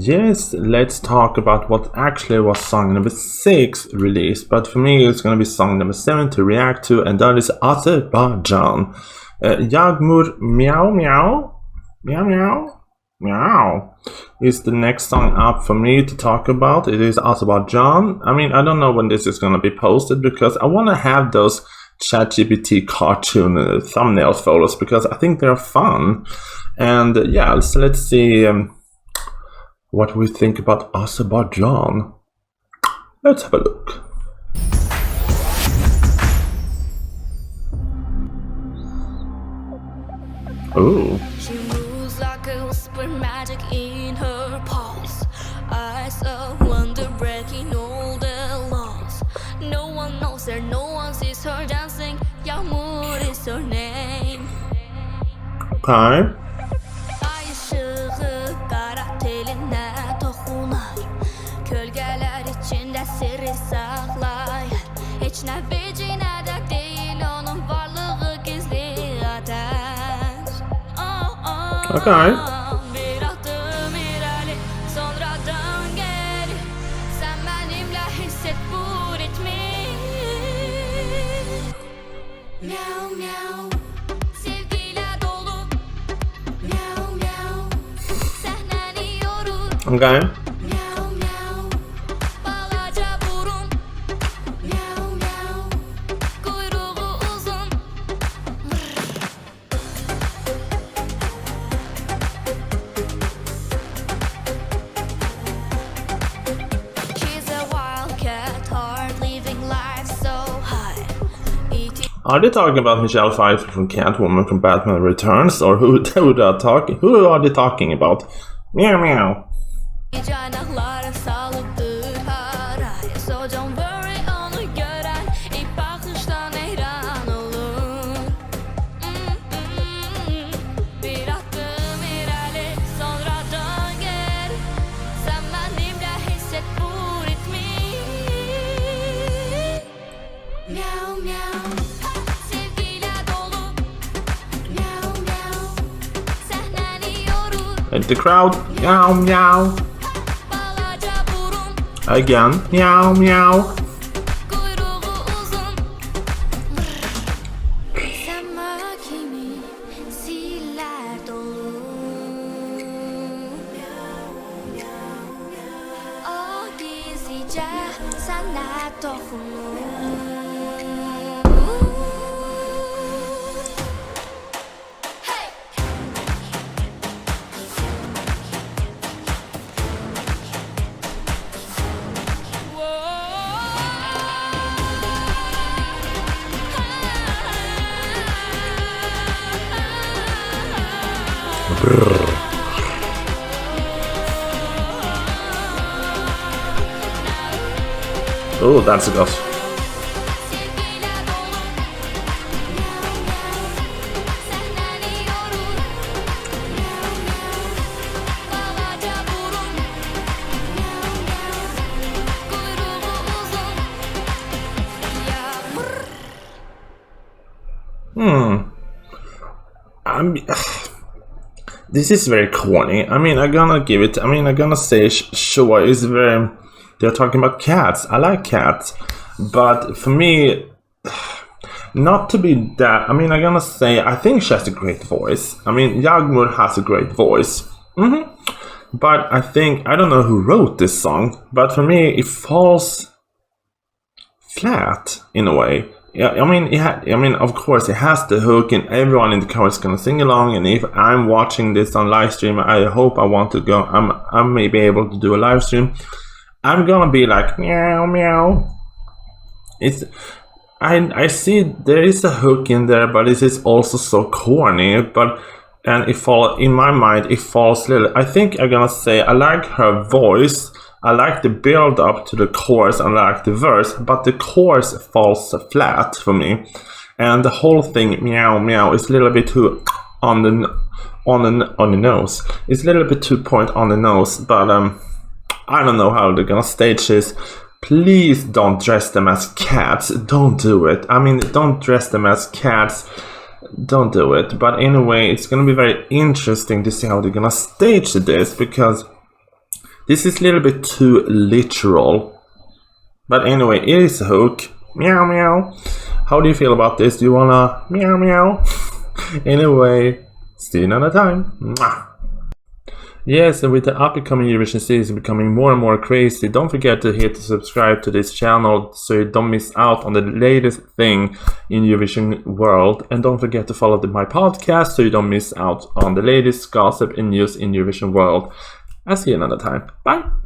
Yes, let's talk about what actually was song number 6 released, but for me it's gonna be song number 7 to react to, and that is Azerbaijan. Yağmur, Miau Miau, Miau Miau, Miau is the next song up for me to talk about. It is Azerbaijan. I mean, I don't know when this is gonna be posted because I wanna have those ChatGPT cartoon thumbnail photos because I think they're fun. And yeah, so let's see what we think about Azerbaijan. Let's have a look. Ooh. She moves like a whisper, magic in her pulse. Eyes of wonder breaking all the laws. No one knows her, no one sees her dancing. Yağmur is her name. Okay. Ay ışığı kara teline dokunar. Kölgeler içinde sırrı saklar. Hiç ne bici ne de değil onun varlığı gizli ateş. Okay. Bir adım ileri, sonra dön geri. Sen benimle hisset bu ritmi. Miau miau, sevgiyle dolu. Miau miau, sahneliyoruz. Okay. Miau miau, balaca burun. Miau miau, kuyruğu uzun. She's a wildcat, heart living life so high. Are they talking about Michelle Pfeiffer from Catwoman from Batman Returns, or who are they talking about? Meow meow. Canaklara salıptır haraya. So don't worry, onu gören ilk bakıştan hayran olur. Bir adım ileri, sonra dön geri. Sen benimle hisset bu ritmi. Miau miau, sevgiyle dolu. Miau miau, sahneliyoruz. And the crowd, meow meow. Balaca burun, Again, meow meow. kuyruğu uzun. Sama kimi siller dolu. O gizlice sana dokunur. Hey! Oh, that's it. Sevgiyle dolu. Miau miau, sahneliyoruz. Miau miau, balaca burun. Miau miau, kuyruğu uzun. Yağmur. This is very corny. I mean, I'm gonna say sure, it's very. They're talking about cats. I like cats, but for me, not to be that. I mean, I'm gonna say I think she has a great voice. I mean, Yağmur has a great voice. But I think I don't know who wrote this song, but for me, it falls flat in a way. Yeah, I mean, of course, it has the hook, and everyone in the car is gonna sing along. And if I'm watching this on live stream, I hope I want to go. I may be able to do a live stream. I'm gonna be like meow meow. I see there is a hook in there, but it is also so corny. And in my mind, it falls little. I think I'm gonna say I like her voice. I like the build up to the chorus and I like the verse, but the chorus falls flat for me, and the whole thing meow meow is a little bit too on the nose. It's a little bit too point on the nose, but I don't know how they're gonna stage this. Please don't dress them as cats. Don't do it. I mean, don't dress them as cats. Don't do it. But anyway, it's gonna be very interesting to see how they're gonna stage this, because This is a little bit too literal. But anyway, it is a hook. Meow meow. How do you feel about this? Do you wanna meow meow? Anyway, see you another time. Mwah. Yes, and with the upcoming Eurovision season becoming more and more crazy, don't forget to hit subscribe to this channel so you don't miss out on the latest thing in Eurovision world. And don't forget to follow my podcast so you don't miss out on the latest gossip and news in Eurovision world. I'll see you another time. Bye!